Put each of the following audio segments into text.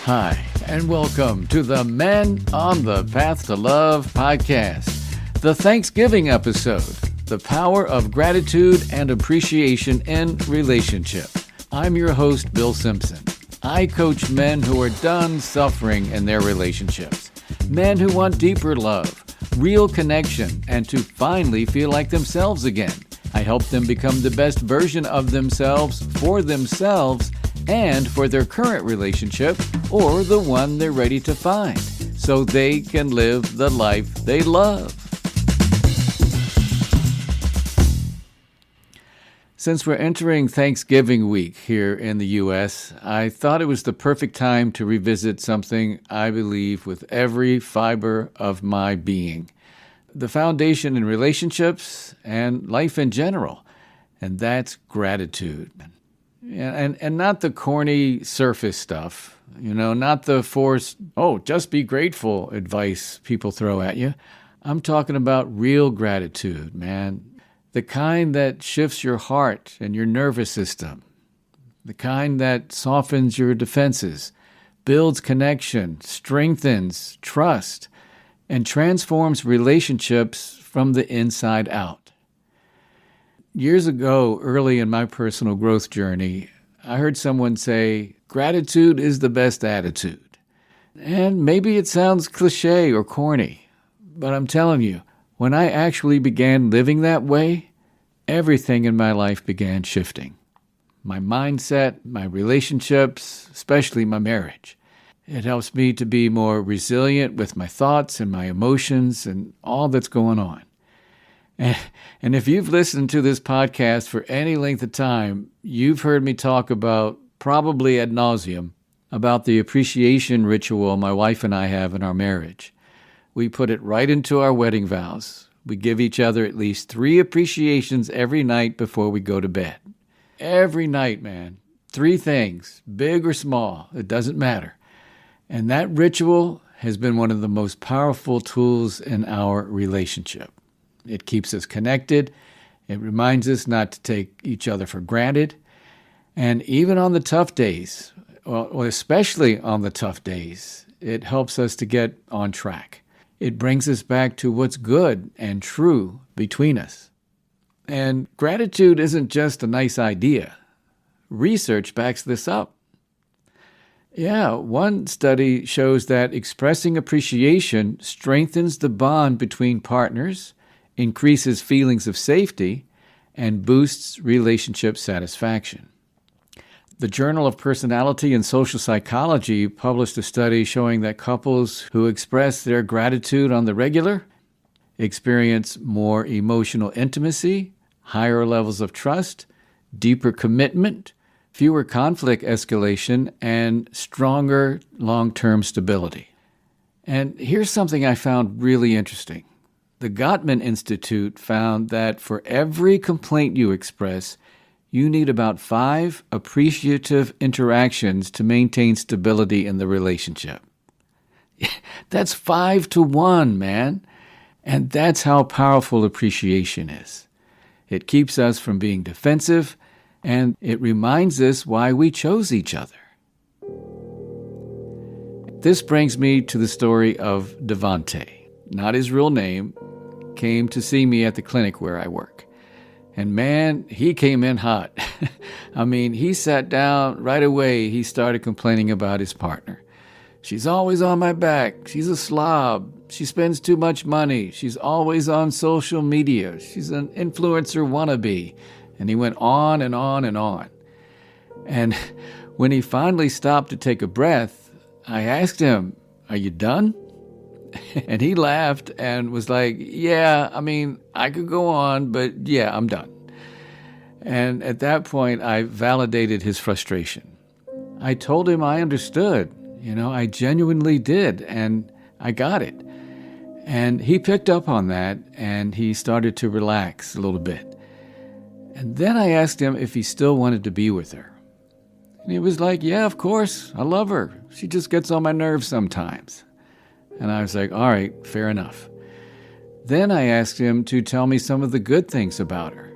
Hi, and welcome to the Men on the Path to Love podcast, the Thanksgiving episode, the power of gratitude and appreciation in relationship. I'm your host, Bill Simpson. I coach men who are done suffering in their relationships, men who want deeper love, real connection, and to finally feel like themselves again. I help them become the best version of themselves and for their current relationship or the one they're ready to find, so they can live the life they love. Since we're entering Thanksgiving week here in the U.S., I thought it was the perfect time to revisit something I believe with every fiber of my being, the foundation in relationships and life in general, and that's gratitude. And not the corny surface stuff, not the forced, just be grateful advice people throw at you. I'm talking about real gratitude, man. The kind that shifts your heart and your nervous system. The kind that softens your defenses, builds connection, strengthens trust, and transforms relationships from the inside out. Years ago, early in my personal growth journey, I heard someone say, gratitude is the best attitude. And maybe it sounds cliche or corny, but I'm telling you, when I actually began living that way, everything in my life began shifting. My mindset, my relationships, especially my marriage. It helps me to be more resilient with my thoughts and my emotions and all that's going on. And if you've listened to this podcast for any length of time, you've heard me talk about, probably ad nauseum, about the appreciation ritual my wife and I have in our marriage. We put it right into our wedding vows. We give each other at least 3 appreciations every night before we go to bed. Every night, man. 3 things, big or small, it doesn't matter. And that ritual has been one of the most powerful tools in our relationship. It keeps us connected. It reminds us not to take each other for granted. And even on the tough days, well, especially on the tough days, it helps us to get on track. It brings us back to what's good and true between us. And gratitude isn't just a nice idea. Research backs this up. Yeah, one study shows that expressing appreciation strengthens the bond between partners, increases feelings of safety, and boosts relationship satisfaction. The Journal of Personality and Social Psychology published a study showing that couples who express their gratitude on the regular experience more emotional intimacy, higher levels of trust, deeper commitment, fewer conflict escalation, and stronger long-term stability. And here's something I found really interesting. The Gottman Institute found that for every complaint you express, you need about 5 appreciative interactions to maintain stability in the relationship. That's 5 to 1, man. And that's how powerful appreciation is. It keeps us from being defensive, and it reminds us why we chose each other. This brings me to the story of Davante. Not his real name, came to see me at the clinic where I work. And man, he came in hot. I mean, he sat down right away. He started complaining about his partner. She's always on my back. She's a slob. She spends too much money. She's always on social media. She's an influencer wannabe. And he went on and on and on. And when he finally stopped to take a breath, I asked him, "Are you done?" And he laughed and was like, "Yeah, I mean, I could go on, but yeah, I'm done." And at that point, I validated his frustration. I told him I understood. I genuinely did, and I got it. And he picked up on that, and he started to relax a little bit. And then I asked him if he still wanted to be with her. And he was like, "Yeah, of course. I love her. She just gets on my nerves sometimes." And I was like, all right, fair enough. Then I asked him to tell me some of the good things about her.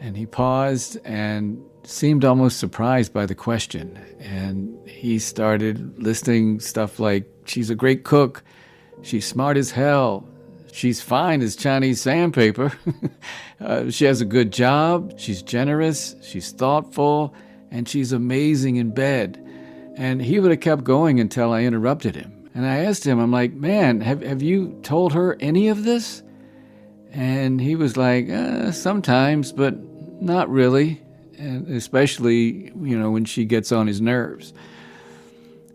And he paused and seemed almost surprised by the question. And he started listing stuff like, she's a great cook, she's smart as hell, she's fine as Chinese sandpaper, she has a good job, she's generous, she's thoughtful, and she's amazing in bed. And he would have kept going until I interrupted him. And I asked him, I'm like, man, have you told her any of this? And he was like, sometimes, but not really. And especially, when she gets on his nerves.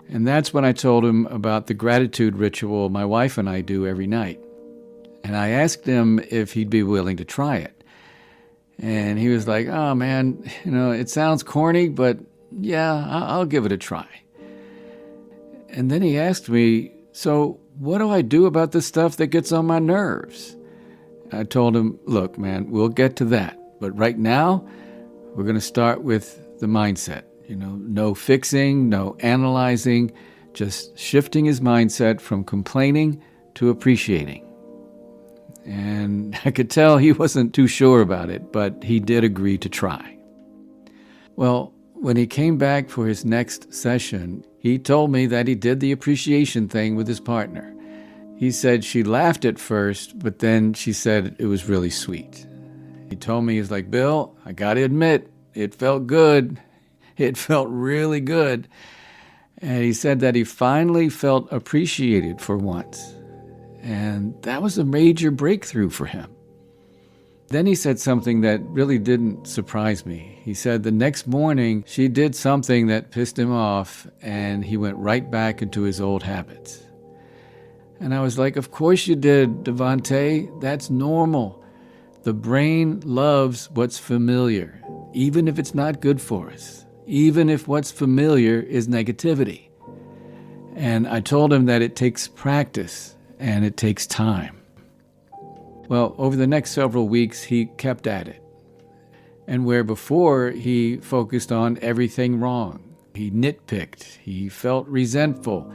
And that's when I told him about the gratitude ritual my wife and I do every night. And I asked him if he'd be willing to try it. And he was like, oh man, it sounds corny, but yeah, I'll give it a try. And then he asked me, so what do I do about the stuff that gets on my nerves? I told him, look, man, we'll get to that. But right now, we're going to start with the mindset. No fixing, no analyzing, just shifting his mindset from complaining to appreciating. And I could tell he wasn't too sure about it, but he did agree to try. Well, when he came back for his next session, he told me that he did the appreciation thing with his partner. He said she laughed at first, but then she said it was really sweet. He told me, he's like, Bill, I got to admit, it felt good. It felt really good. And he said that he finally felt appreciated for once. And that was a major breakthrough for him. Then he said something that really didn't surprise me. He said the next morning she did something that pissed him off, and he went right back into his old habits. And I was like, of course you did, Davante. That's normal. The brain loves what's familiar, even if it's not good for us, even if what's familiar is negativity. And I told him that it takes practice and it takes time. Well, over the next several weeks, he kept at it. And where before he focused on everything wrong, he nitpicked, he felt resentful,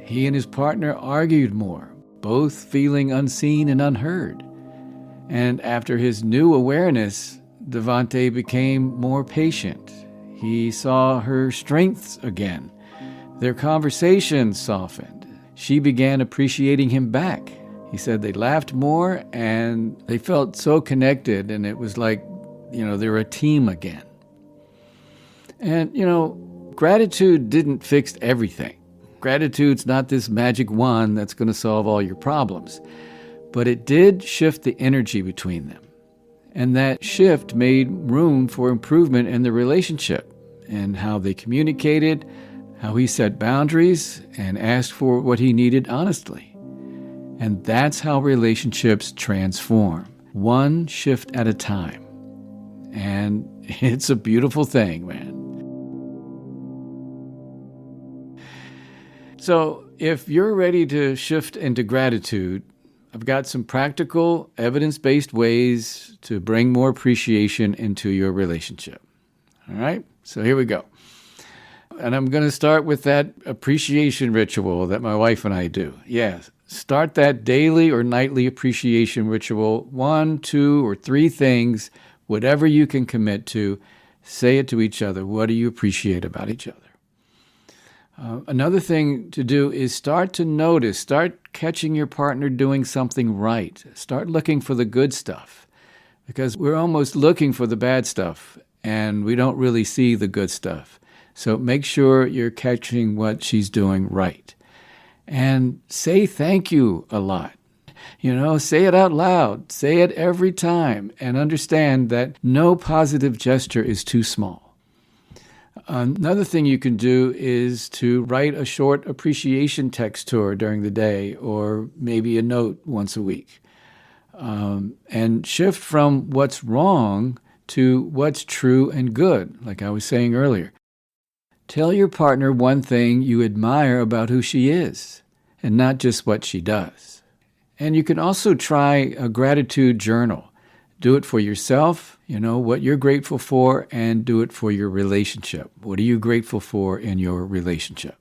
he and his partner argued more, both feeling unseen and unheard. And after his new awareness, Davante became more patient. He saw her strengths again. Their conversations softened. She began appreciating him back. He said they laughed more and they felt so connected, and it was like, they were a team again. And, gratitude didn't fix everything. Gratitude's not this magic wand that's going to solve all your problems. But it did shift the energy between them. And that shift made room for improvement in the relationship and how they communicated, how he set boundaries and asked for what he needed honestly. And that's how relationships transform, one shift at a time. And it's a beautiful thing, man. So if you're ready to shift into gratitude, I've got some practical, evidence-based ways to bring more appreciation into your relationship. All right? So here we go. And I'm going to start with that appreciation ritual that my wife and I do. Yes. Start that daily or nightly appreciation ritual, 1, 2, or 3 things, whatever you can commit to. Say it to each other. What do you appreciate about each other? Another thing to do is start to notice, start catching your partner doing something right. Start looking for the good stuff, because we're almost looking for the bad stuff, and we don't really see the good stuff. So make sure you're catching what she's doing right. And say thank you a lot. Say it out loud. Say it every time, and understand that no positive gesture is too small. Another thing you can do is to write a short appreciation text to her during the day, or maybe a note once a week. And shift from what's wrong to what's true and good, like I was saying earlier. Tell your partner one thing you admire about who she is, and not just what she does. And you can also try a gratitude journal. Do it for yourself, what you're grateful for, and do it for your relationship. What are you grateful for in your relationship?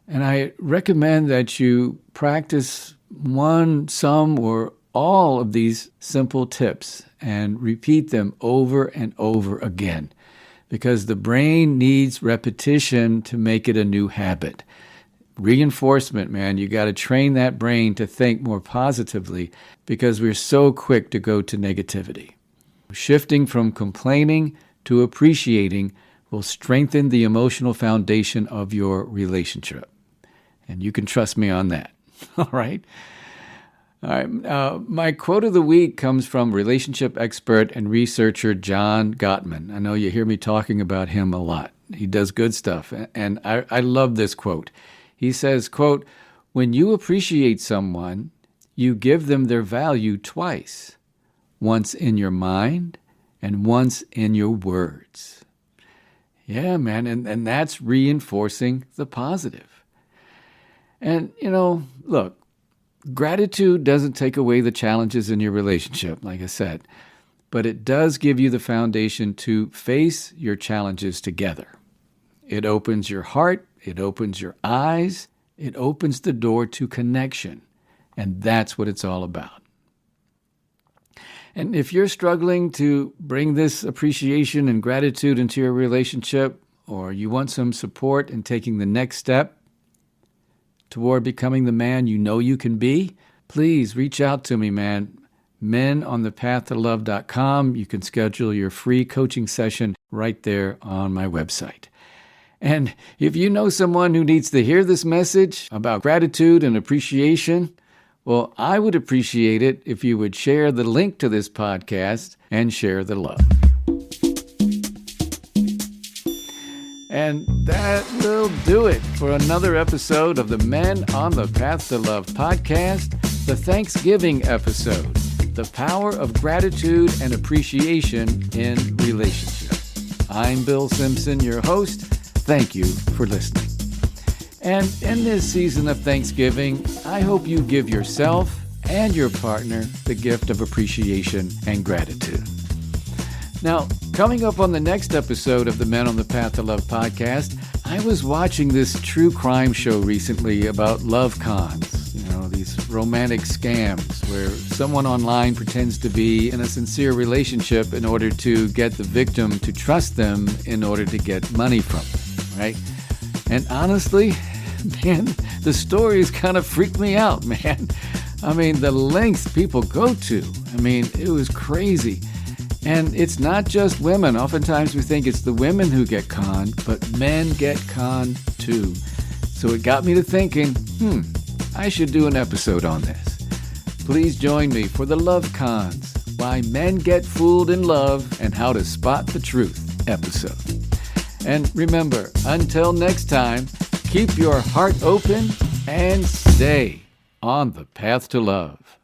And I recommend that you practice one, some, or all of these simple tips and repeat them over and over again. because the brain needs repetition to make it a new habit. Reinforcement, man, you got to train that brain to think more positively because we're so quick to go to negativity. Shifting from complaining to appreciating will strengthen the emotional foundation of your relationship. And you can trust me on that. All right? All right. My quote of the week comes from relationship expert and researcher John Gottman. I know you hear me talking about him a lot. He does good stuff. And I love this quote. He says, quote, "When you appreciate someone, you give them their value twice, once in your mind and once in your words." Yeah, man, and that's reinforcing the positive. And, look, gratitude doesn't take away the challenges in your relationship, like I said, but it does give you the foundation to face your challenges together. It opens your heart, it opens your eyes, it opens the door to connection, and that's what it's all about. And if you're struggling to bring this appreciation and gratitude into your relationship, or you want some support in taking the next step toward becoming the man you know you can be, please reach out to me, man. menonthepathtolove.com. You can schedule your free coaching session right there on my website. And if you know someone who needs to hear this message about gratitude and appreciation, well, I would appreciate it if you would share the link to this podcast and share the love. And that will do it for another episode of the Men on the Path to Love podcast, the Thanksgiving episode, the power of gratitude and appreciation in relationships. I'm Bill Simpson, your host. Thank you for listening. And in this season of Thanksgiving, I hope you give yourself and your partner the gift of appreciation and gratitude. Now, coming up on the next episode of the Men on the Path to Love podcast, I was watching this true crime show recently about love cons, these romantic scams where someone online pretends to be in a sincere relationship in order to get the victim to trust them in order to get money from them. Right? And honestly, man, the stories kind of freaked me out, man. I mean, the lengths people go to. I mean, it was crazy. And it's not just women. Oftentimes we think it's the women who get conned, but men get conned too. So it got me to thinking, I should do an episode on this. Please join me for the Love Cons, Why Men Get Fooled in Love and How to Spot the Truth episode. And remember, until next time, keep your heart open and stay on the path to love.